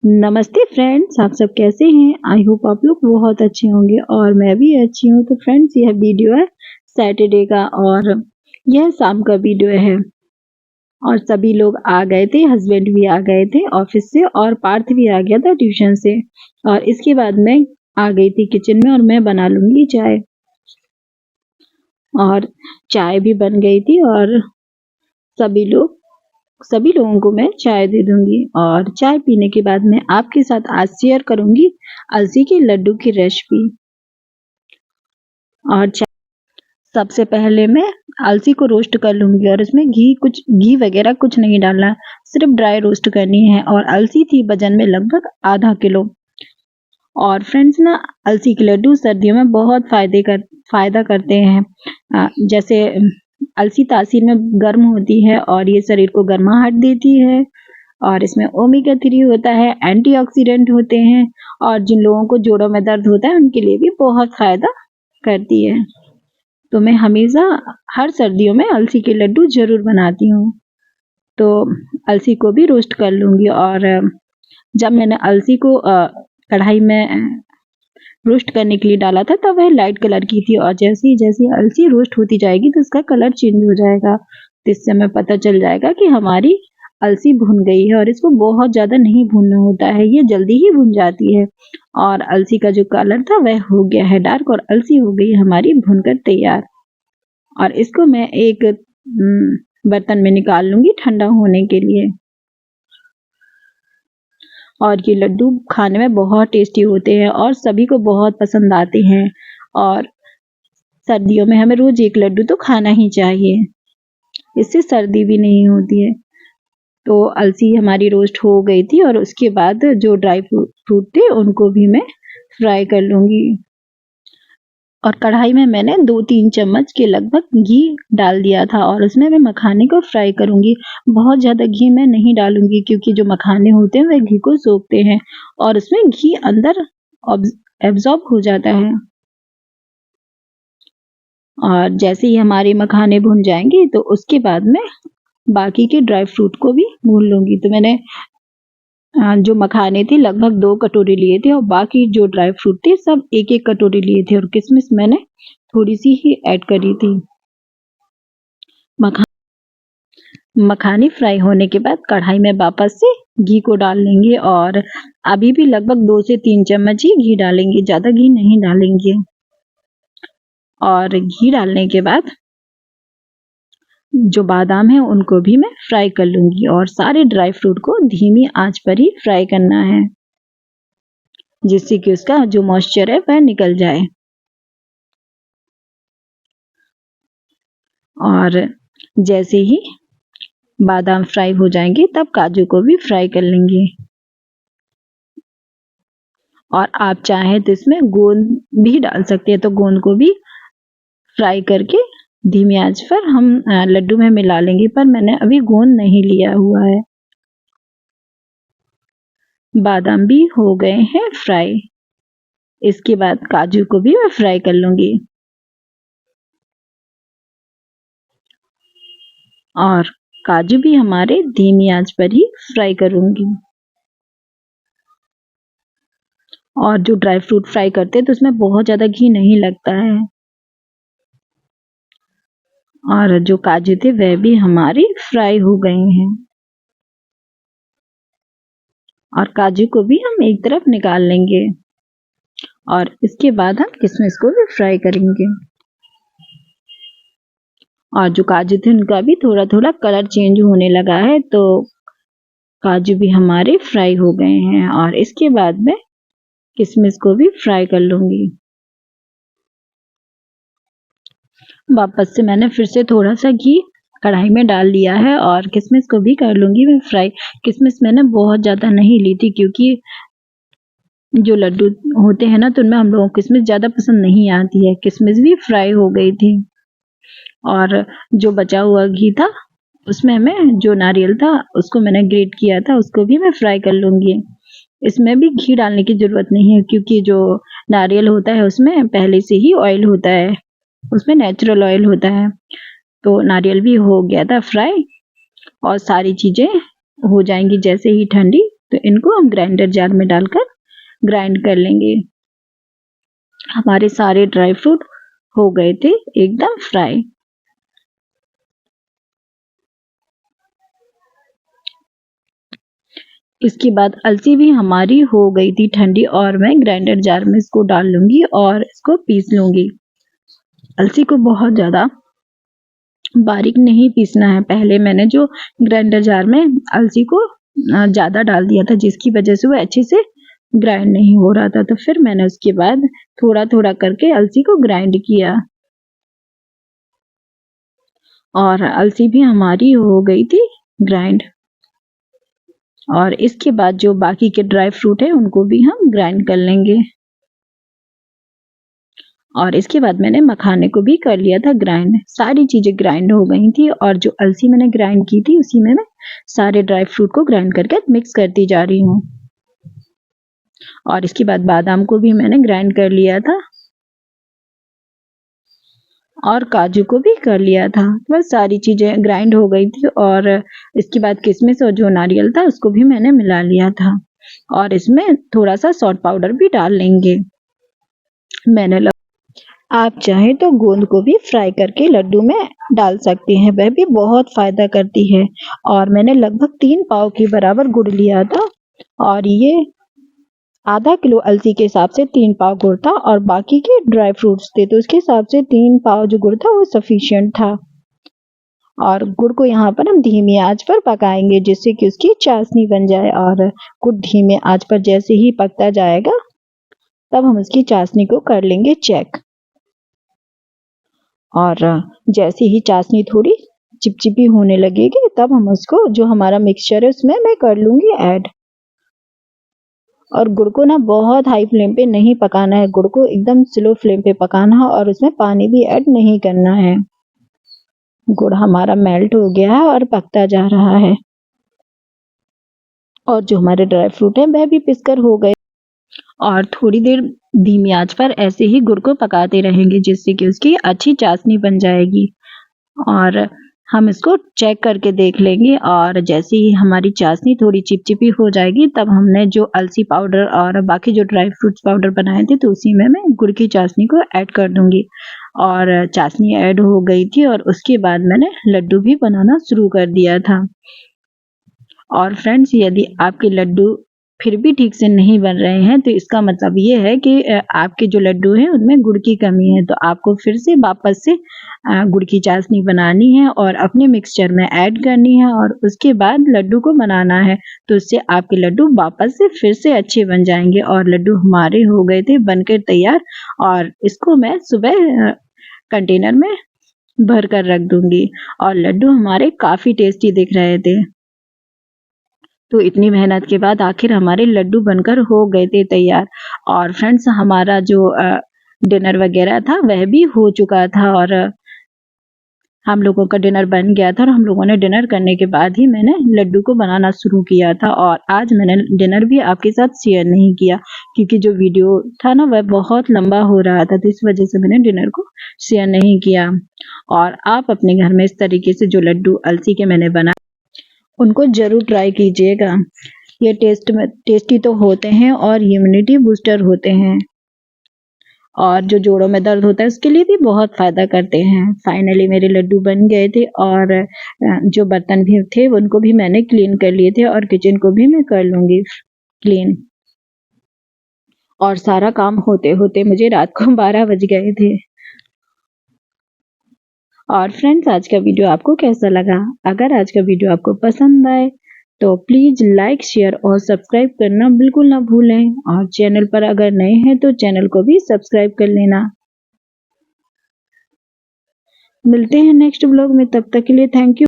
नमस्ते फ्रेंड्स, आप सब कैसे हैं? आई होप आप लोग बहुत अच्छे होंगे और मैं भी अच्छी हूँ। तो फ्रेंड्स, यह वीडियो है सैटरडे का और यह शाम का वीडियो है और सभी लोग आ गए थे, हस्बैंड भी आ गए थे ऑफिस से और पार्थ भी आ गया था ट्यूशन से। और इसके बाद मैं आ गई थी किचन में और मैं बना लूंगी चाय। और चाय भी बन गई थी और सभी लोगों को मैं चाय दे दूंगी। और चाय पीने के बाद मैं आपके साथ आज शेयर करूंगी अलसी के लड्डू की रेसिपी। और सबसे पहले मैं अलसी को रोस्ट कर लूंगी और इसमें घी वगैरह कुछ नहीं डालना, सिर्फ ड्राई रोस्ट करनी है। और अलसी थी वजन में लगभग आधा किलो। और फ्रेंड्स ना, अलसी के लड्डू सर्दियों में बहुत फायदा करते हैं। जैसे अलसी तासीर में गर्म होती है और ये शरीर को गर्माहट देती है। और इसमें ओमेगा 3 होता है, एंटीऑक्सीडेंट होते हैं और जिन लोगों को जोड़ों में दर्द होता है उनके लिए भी बहुत फायदा करती है। तो मैं हमेशा हर सर्दियों में अलसी के लड्डू जरूर बनाती हूँ। तो अलसी को भी रोस्ट कर लूंगी। और जब मैंने अलसी को कढ़ाई में रोस्ट करने के लिए डाला था तब वह लाइट कलर की थी और जैसे जैसे अलसी रोस्ट होती जाएगी तो उसका कलर चेंज हो जाएगा। तो इससे हमें पता चल जाएगा कि हमारी अलसी भुन गई है। और इसको बहुत ज्यादा नहीं भूनना होता है, ये जल्दी ही भुन जाती है। और अलसी का जो कलर था वह हो गया है डार्क और अलसी हो गई हमारी भुनकर तैयार। और इसको मैं एक बर्तन में निकाल लूंगी ठंडा होने के लिए। और ये लड्डू खाने में बहुत टेस्टी होते हैं और सभी को बहुत पसंद आते हैं। और सर्दियों में हमें रोज एक लड्डू तो खाना ही चाहिए, इससे सर्दी भी नहीं होती है। तो अलसी हमारी रोस्ट हो गई थी और उसके बाद जो ड्राई फ्रूट थे उनको भी मैं फ्राई कर लूंगी। और कढ़ाई में मैंने 2-3 चम्मच के लगभग घी डाल दिया था और उसमें मैं मखाने को फ्राई करूंगी। बहुत ज़्यादा घी मैं नहीं डालूंगी क्योंकि जो मखाने होते हैं वह घी को सोखते हैं और उसमें घी अंदर एब्जॉर्ब हो जाता है। और जैसे ही हमारे मखाने भुन जाएंगे तो उसके बाद मैं बाकी के ड्राई फ्रूट को भी भून लूंगी। तो मैंने जो मखाने थे लगभग 2 कटोरी लिए थे और बाकी जो ड्राई फ्रूट थे सब 1-1 कटोरी लिए थे और किशमिश मैंने थोड़ी सी ही ऐड करी थी। मखाने फ्राई होने के बाद कढ़ाई में वापस से घी को डाल लेंगे और अभी भी लगभग 2 से 3 चम्मच ही घी डालेंगे, ज्यादा घी नहीं डालेंगे। और घी डालने के बाद जो बादाम है उनको भी मैं फ्राई कर लूंगी और सारे ड्राई फ्रूट को धीमी आंच पर ही फ्राई करना है जिससे कि उसका जो मॉइस्चर है वह निकल जाए। और जैसे ही बादाम फ्राई हो जाएंगे तब काजू को भी फ्राई कर लेंगे। और आप चाहें तो इसमें गोंद भी डाल सकते हैं, तो गोंद को भी फ्राई करके धीमी आंच पर हम लड्डू में मिला लेंगे, पर मैंने अभी गोंद नहीं लिया हुआ है। बादाम भी हो गए हैं फ्राई। इसके बाद काजू को भी मैं फ्राई कर लूंगी और काजू भी हमारे धीमी आंच पर ही फ्राई करूंगी। और जो ड्राई फ्रूट फ्राई करते हैं तो उसमें बहुत ज्यादा घी नहीं लगता है। और जो काजू थे वह भी हमारे फ्राई हो गए हैं और काजू को भी हम एक तरफ निकाल लेंगे। और इसके बाद हम किशमिश को भी फ्राई करेंगे। और जो काजू थे उनका भी थोड़ा थोड़ा कलर चेंज होने लगा है, तो काजू भी हमारे फ्राई हो गए हैं। और इसके बाद मैं किशमिश को भी फ्राई कर लूंगी। वापस से मैंने फिर से थोड़ा सा घी कढ़ाई में डाल लिया है और किशमिश को भी कर लूंगी मैं फ्राई। किशमिश मैंने बहुत ज्यादा नहीं ली थी क्योंकि जो लड्डू होते हैं ना तो उनमें हम लोगों को किशमिश ज्यादा पसंद नहीं आती है। किशमिश भी फ्राई हो गई थी। और जो बचा हुआ घी था उसमें मैं जो नारियल था उसको मैंने ग्रेट किया था, उसको भी मैं फ्राई कर लूंगी। इसमें भी घी डालने की जरूरत नहीं है क्योंकि जो नारियल होता है उसमें पहले से ही ऑयल होता है, उसमें नेचुरल ऑयल होता है। तो नारियल भी हो गया था फ्राई और सारी चीजें हो जाएंगी जैसे ही ठंडी तो इनको हम ग्राइंडर जार में डालकर ग्राइंड कर लेंगे। हमारे सारे ड्राई फ्रूट हो गए थे एकदम फ्राई। इसके बाद अलसी भी हमारी हो गई थी ठंडी और मैं ग्राइंडर जार में इसको डाल लूंगी और इसको पीस लूंगी। अलसी को बहुत ज़्यादा बारीक नहीं पीसना है। पहले मैंने जो ग्राइंडर जार में अलसी को ज़्यादा डाल दिया था, जिसकी वजह से वो अच्छे से ग्राइंड नहीं हो रहा था। तो फिर मैंने उसके बाद थोड़ा थोड़ा करके अलसी को ग्राइंड किया और अलसी भी हमारी हो गई थी ग्राइंड। और इसके बाद जो बाकी के ड्राई फ्रूट है उनको भी हम ग्राइंड कर लेंगे। और इसके बाद मैंने मखाने को भी कर लिया था ग्राइंड। सारी चीजें ग्राइंड हो गई थी और जो अलसी मैंने ग्राइंड की थी उसी में मैं सारे ड्राई फ्रूट को ग्राइंड करके मिक्स करती जा रही हूँ। और इसके बाद बादाम को भी मैंने ग्राइंड कर लिया था और काजू को भी कर लिया था। बस सारी चीजें ग्राइंड हो गई थी और इसके बाद किशमिश और जो नारियल था उसको भी मैंने मिला लिया था और इसमें थोड़ा सा सॉल्ट पाउडर भी डाल लेंगे। आप चाहें तो गोंद को भी फ्राई करके लड्डू में डाल सकते हैं, वह भी बहुत फायदा करती है। और मैंने लगभग 3 पाव के बराबर गुड़ लिया था और ये आधा किलो अलसी के हिसाब से 3 पाव गुड़ था और बाकी के ड्राई फ्रूट्स थे तो उसके हिसाब से 3 पाव जो गुड़ था वो सफिशिएंट था। और गुड़ को यहाँ पर हम धीमी आंच पर पकाएंगे जिससे कि उसकी चाशनी बन जाए। और गुड़ धीमे आंच पर जैसे ही पकता जाएगा तब हम उसकी चाशनी को कर लेंगे चेक। और जैसे ही चाशनी थोड़ी चिपचिपी होने लगेगी तब हम उसको जो हमारा मिक्सचर है उसमें मैं कर लूंगी ऐड। और गुड़ को ना बहुत हाई फ्लेम पे नहीं पकाना है, गुड़ को एकदम स्लो फ्लेम पे पकाना है और उसमें पानी भी ऐड नहीं करना है। गुड़ हमारा मेल्ट हो गया है और पकता जा रहा है और जो हमारे ड्राई फ्रूट है वह भी पिसकर हो गए। और थोड़ी देर धीमी आंच पर ऐसे ही गुड़ को पकाते रहेंगे जिससे कि उसकी अच्छी चाशनी बन जाएगी। और हम इसको चेक करके देख लेंगे और जैसे ही हमारी चाशनी थोड़ी चिपचिपी हो जाएगी तब हमने जो अलसी पाउडर और बाकी जो ड्राई फ्रूट्स पाउडर बनाए थे तो उसी में मैं गुड़ की चाशनी को ऐड कर दूंगी। और चाशनी ऐड हो गई थी और उसके बाद मैंने लड्डू भी बनाना शुरू कर दिया था। और फ्रेंड्स, यदि आपके लड्डू फिर भी ठीक से नहीं बन रहे हैं तो इसका मतलब ये है कि आपके जो लड्डू हैं उनमें गुड़ की कमी है। तो आपको फिर से वापस से गुड़ की चाशनी बनानी है और अपने मिक्सचर में ऐड करनी है और उसके बाद लड्डू को बनाना है। तो उससे आपके लड्डू वापस से फिर से अच्छे बन जाएंगे। और लड्डू हमारे हो गए थे बनकर तैयार और इसको मैं सुबह कंटेनर में भर कर रख दूंगी। और लड्डू हमारे काफी टेस्टी दिख रहे थे। तो इतनी मेहनत के बाद आखिर हमारे लड्डू बनकर हो गए थे तैयार। और फ्रेंड्स, हमारा जो डिनर वगैरह था वह भी हो चुका था और हम लोगों का डिनर बन गया था। और हम लोगों ने डिनर करने के बाद ही मैंने लड्डू को बनाना शुरू किया था। और आज मैंने डिनर भी आपके साथ शेयर नहीं किया क्योंकि जो वीडियो था ना वह बहुत लंबा हो रहा था, तो इस वजह से मैंने डिनर को शेयर नहीं किया। और आप अपने घर में इस तरीके से जो लड्डू अलसी के मैंने बनाए उनको जरूर ट्राई कीजिएगा। ये टेस्टी तो होते हैं और इम्यूनिटी बूस्टर होते हैं और जो जोड़ों में दर्द होता है उसके लिए भी बहुत फायदा करते हैं। फाइनली मेरे लड्डू बन गए थे और जो बर्तन भी थे उनको भी मैंने क्लीन कर लिए थे और किचन को भी मैं कर लूंगी क्लीन। और सारा काम होते होते मुझे रात को 12 बज गए थे। और फ्रेंड्स, आज का वीडियो आपको कैसा लगा? अगर आज का वीडियो आपको पसंद आए तो प्लीज लाइक, शेयर और सब्सक्राइब करना बिल्कुल ना भूलें। और चैनल पर अगर नए हैं तो चैनल को भी सब्सक्राइब कर लेना। मिलते हैं नेक्स्ट व्लॉग में, तब तक के लिए थैंक यू।